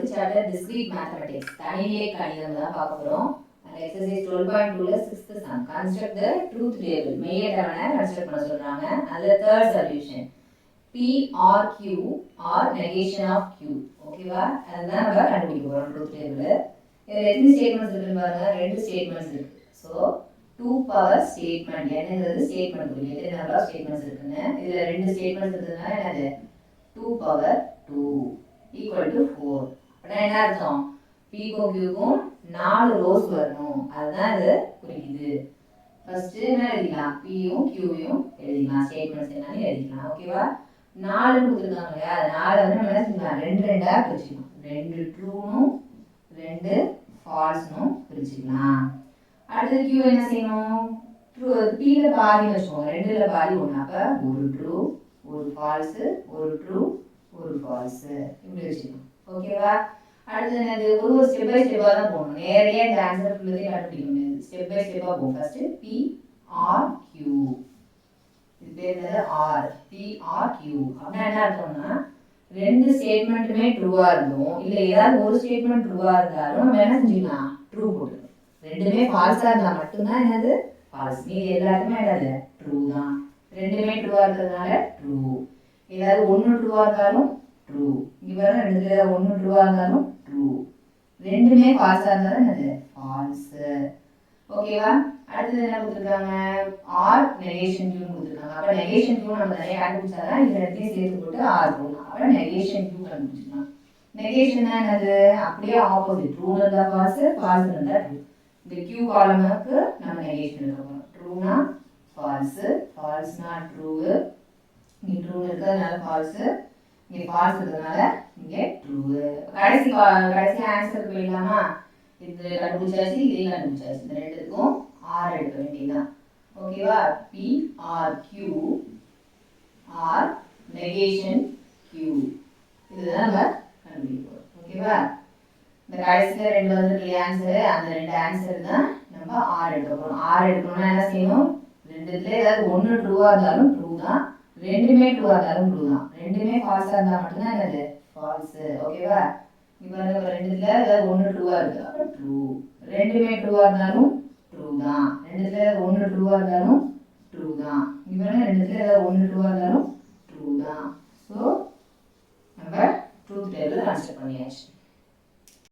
வந்து chapter discrete mathematics தனிநிலை கணிதம் தான் பார்க்க போறோம். அந்த எக்ஸர்சைஸ் 12.2ல 6th sum construct the truth table மெய் அட்டவணை கன்ஸ்ட்ரக்ட் பண்ண சொல்றாங்க. அதுல third solution P or Q or negation of Q. ஓகேவா? அதுதான் நம்ம கண்டுபிடிக்க போறோம் ட்ரூத் டேபிள். இதுல எத்தனை ஸ்டேட்மெண்ட்ஸ் இருக்குன்னு பாருங்க. ரெண்டு ஸ்டேட்மெண்ட்ஸ் இருக்கு. சோ 2 பவர் ஸ்டேட்மெண்ட் என்னங்கிறது ஸ்டேட்மெண்ட் குறிக்குது. எத்தனை நம்பர் ஸ்டேட்மெண்ட்ஸ் இருக்குன்னு. இதுல ரெண்டு ஸ்டேட்மெண்ட்ஸ் இருக்குதுன்னா என்னது 2 பவர் 2 equal to 4. அப்படின்னா என்ன அர்த்தம்? P க்கும் Q க்கும் 4 ரோஸ் வரணும். அதுதான் இது குறிக்குது. ஃபர்ஸ்ட் என்ன எழுதிக்கலாம்? P யும் Q யும் எழுதிக்கலாம். ஸ்டேட்மெண்ட்ஸ் என்னன்னு எழுதிக்கலாம். ஓகேவா? 4 கொடுத்துருக்காங்க இல்லையா? அது 4 வந்து நம்ம என்ன செஞ்சலாம்? ரெண்டு ரெண்டா பிரிச்சுக்கலாம். ரெண்டு ட்ரூனும் ரெண்டு ஃபால்ஸ்னும் பிரிச்சுக்கலாம். அடுத்து Q என்ன செய்யணும்? P ல பாதி வச்சுக்கோங்க. ரெண்டுல பாதி ஒன்று. அப்ப ஒரு ட்ரூ ஒரு ஃபால்ஸ் ஒரு ட்ரூ ஒரு ஃபால்ஸ் இப்படி வச்சுக்கணும். ஓகேவா? அடுத்து என்னது? ஒரு ஸ்டெப் பை ஸ்டெப்பா தான் போகணும். நேரடியாக இந்த ஆன்சர் ஃபுல்லத்தையும் கண்டுபிடிக்க முடியாது. ஸ்டெப் பை ஸ்டெப்பா போகும். First P R Q. இது பேர் என்னது? R. P R Q. அப்படின்னா என்ன அர்த்தம்னா ரெண்டு ஸ்டேட்மெண்ட்டுமே ட்ரூவா இருந்தோம் இல்ல ஏதாவது ஒரு ஸ்டேட்மெண்ட் ட்ரூவா இருந்தாலும் நம்ம என்ன செஞ்சுக்கலாம்? ட்ரூ போட்டுக்கணும். ரெண்டுமே ஃபால்ஸா இருந்தா மட்டும்தான் என்னது? ஃபால்ஸ். மீதி எல்லாருக்குமே என்னது? ட்ரூ தான். ரெண்டுமே ட்ரூவா இருக்கிறதுனால ட்ரூ. ஏதாவது ஒன்று ட்ரூவா இருந்தாலும் ட்ரூ. இங்க பாருங்க ரெண்டுல ஏதாவது ஒன்று ட்ரூவா இருந்தாலும் ட்ரூ. ரெண்டுமே ஃபால்ஸா இருந்தாலும் என்னது? ஃபால்ஸ். ஓகேவா? அடுத்து என்ன கொடுத்துருக்காங்க? ஆர் நெகேஷன் கியூ கொடுத்துருக்காங்க. அப்ப நெகேஷன் கியூ நம்ம நிறைய கண்டுபிடிச்சாதான் இந்த இடத்தையும் சேர்த்து போட்டு ஆர் போடணும். அப்ப நெகேஷன் கியூ கண்டுபிடிச்சிக்கலாம். நெகேஷன் என்னது? அப்படியே ஆப்போசிட். ட்ரூ இருந்தா ஃபால்ஸ், ஃபால்ஸ் இருந்தா ட்ரூ. இந்த கியூ காலமுக்கு நம்ம நெகேஷன் எடுக்க போறோம். ட்ரூனா ஃபால்ஸ், ஃபால்ஸ்னா ட்ரூ. இங்க ட்ரூ இருக்கிறதுனால ஃபால்ஸ், இங்க ஃபால்ஸ் இருக்கிறதுனால இங்க ட்ரூ. கடைசி ஆன்சருக்கு போயிடலாமா? இது கண்டுபிடிச்சாச்சு, இதையும் கண்டுபிடிச்சாச்சு. இந்த ரெண்டுக்கும் ஆர் எடுக்க வேண்டியதுதான். ஓகேவா? P R Q R negation Q. இதுதான் நம்ம கண்டுபிடிக்க போறோம். ஓகேவா? இந்த கடைசியில ரெண்டு வந்து ஆன்சர், அந்த ரெண்டு ஆன்சர் தான் நம்ம ஆர் எடுக்க போறோம். ஆர் எடுக்கணும்னா என்ன செய்யணும்? ரெண்டுத்துல ஏதாவது ஒன்று ட்ரூவா இருந்தாலும் ட்ரூ தான். ரெண்டுமே ட்ரூவா இருந்தாலும் ட்ரூ தான். ரெண்டுமே ஃபால்ஸா இருந்தா மட்டும்தான் என்னது? ஃபால்ஸ். ஓகேவா? இப்போ ரெண்டுத்துல ஏதாவது ஒன்று ட்ரூவா இருக்கு அப்ப ட்ரூ. ரெண்டுமே ட்ரூவா இருந்தாலும் ட்ரூ தான். ரெண்டுத்துல ஒன்று ட்ரூவா இருந்தாலும் ட்ரூ தான். இப்போ ரெண்டுத்துல ஏதாவது ஒன்று ட்ரூவா இருந்தாலும் ட்ரூ தான். ஸோ நம்ம ட்ரூத் டேபிள் கன்ஸ்ட்ரக்ட் பண்ணியாச்சு.